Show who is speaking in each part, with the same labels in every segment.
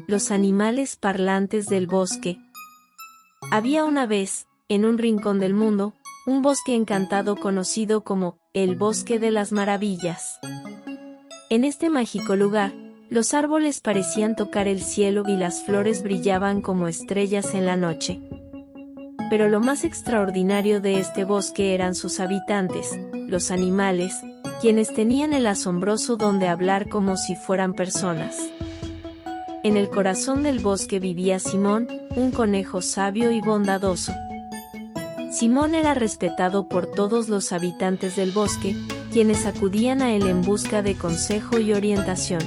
Speaker 1: Los animales parlantes del bosque. Había una vez, en un rincón del mundo, un bosque encantado conocido como el Bosque de las Maravillas. En este mágico lugar, los árboles parecían tocar el cielo y las flores brillaban como estrellas en la noche. Pero lo más extraordinario de este bosque eran sus habitantes, los animales, quienes tenían el asombroso don de hablar como si fueran personas. En el corazón del bosque vivía Simón, un conejo sabio y bondadoso. Simón era respetado por todos los habitantes del bosque, quienes acudían a él en busca de consejo y orientación.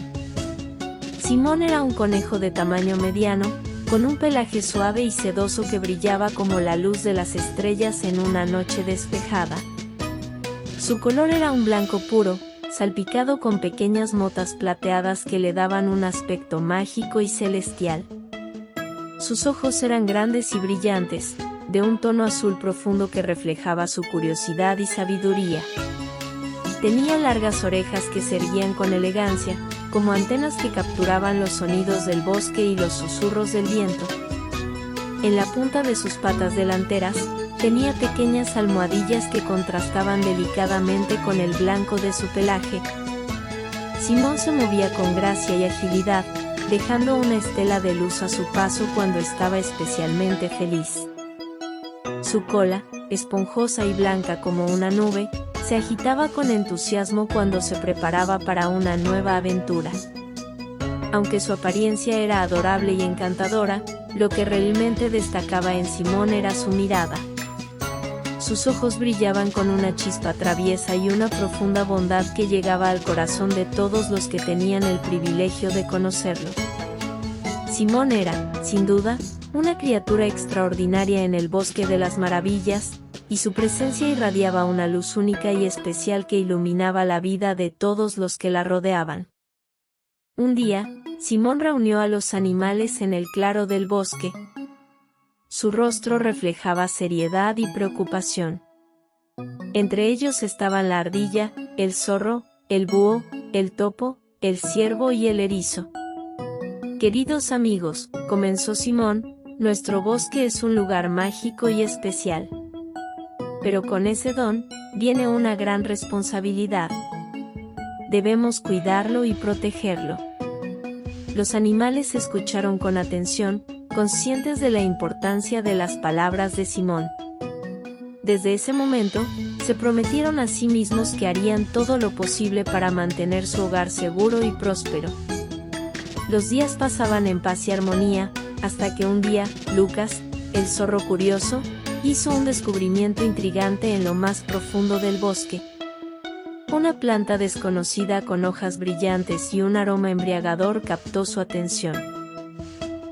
Speaker 1: Simón era un conejo de tamaño mediano, con un pelaje suave y sedoso que brillaba como la luz de las estrellas en una noche despejada. Su color era un blanco puro, salpicado con pequeñas motas plateadas que le daban un aspecto mágico y celestial. Sus ojos eran grandes y brillantes, de un tono azul profundo que reflejaba su curiosidad y sabiduría. Tenía largas orejas que se erguían con elegancia, como antenas que capturaban los sonidos del bosque y los susurros del viento. En la punta de sus patas delanteras, tenía pequeñas almohadillas que contrastaban delicadamente con el blanco de su pelaje. Simón se movía con gracia y agilidad, dejando una estela de luz a su paso cuando estaba especialmente feliz. Su cola, esponjosa y blanca como una nube, se agitaba con entusiasmo cuando se preparaba para una nueva aventura. Aunque su apariencia era adorable y encantadora, lo que realmente destacaba en Simón era su mirada. Sus ojos brillaban con una chispa traviesa y una profunda bondad que llegaba al corazón de todos los que tenían el privilegio de conocerlo. Simón era, sin duda, una criatura extraordinaria en el Bosque de las Maravillas, y su presencia irradiaba una luz única y especial que iluminaba la vida de todos los que la rodeaban. Un día, Simón reunió a los animales en el claro del bosque. Su rostro reflejaba seriedad y preocupación. Entre ellos estaban la ardilla, el zorro, el búho, el topo, el ciervo y el erizo. «Queridos amigos», comenzó Simón, «nuestro bosque es un lugar mágico y especial. Pero con ese don, viene una gran responsabilidad. Debemos cuidarlo y protegerlo». Los animales escucharon con atención, conscientes de la importancia de las palabras de Simón. Desde ese momento, se prometieron a sí mismos que harían todo lo posible para mantener su hogar seguro y próspero. Los días pasaban en paz y armonía, hasta que un día, Lucas, el zorro curioso, hizo un descubrimiento intrigante en lo más profundo del bosque. Una planta desconocida con hojas brillantes y un aroma embriagador captó su atención.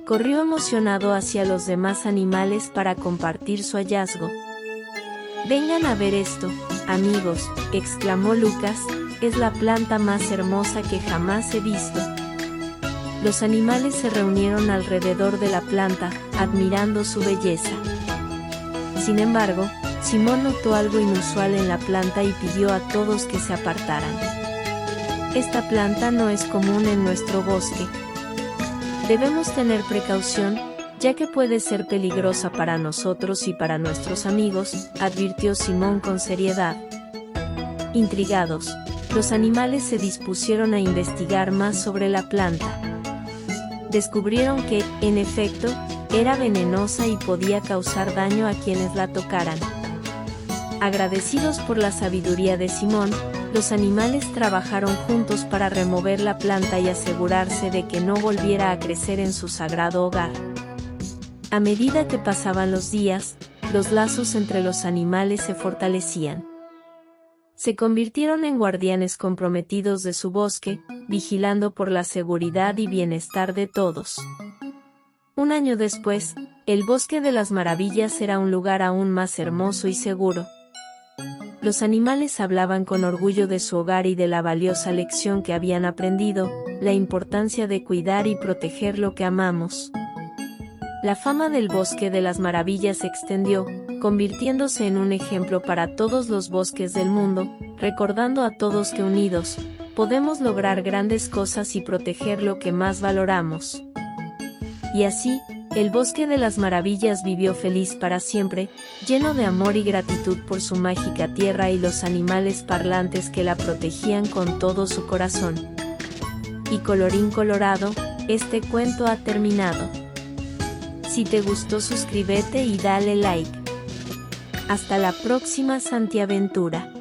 Speaker 1: Corrió emocionado hacia los demás animales para compartir su hallazgo. «Vengan a ver esto, amigos», exclamó Lucas, «es la planta más hermosa que jamás he visto». Los animales se reunieron alrededor de la planta, admirando su belleza. Sin embargo, Simón notó algo inusual en la planta y pidió a todos que se apartaran. «Esta planta no es común en nuestro bosque. Debemos tener precaución, ya que puede ser peligrosa para nosotros y para nuestros amigos», advirtió Simón con seriedad. Intrigados, los animales se dispusieron a investigar más sobre la planta. Descubrieron que, en efecto, era venenosa y podía causar daño a quienes la tocaran. Agradecidos por la sabiduría de Simón, los animales trabajaron juntos para remover la planta y asegurarse de que no volviera a crecer en su sagrado hogar. A medida que pasaban los días, los lazos entre los animales se fortalecían. Se convirtieron en guardianes comprometidos de su bosque, vigilando por la seguridad y bienestar de todos. Un año después, el Bosque de las Maravillas era un lugar aún más hermoso y seguro. Los animales hablaban con orgullo de su hogar y de la valiosa lección que habían aprendido, la importancia de cuidar y proteger lo que amamos. La fama del Bosque de las Maravillas se extendió, convirtiéndose en un ejemplo para todos los bosques del mundo, recordando a todos que unidos, podemos lograr grandes cosas y proteger lo que más valoramos. Y así, el Bosque de las Maravillas vivió feliz para siempre, lleno de amor y gratitud por su mágica tierra y los animales parlantes que la protegían con todo su corazón. Y colorín colorado, este cuento ha terminado. Si te gustó, suscríbete y dale like. Hasta la próxima Santiaventura.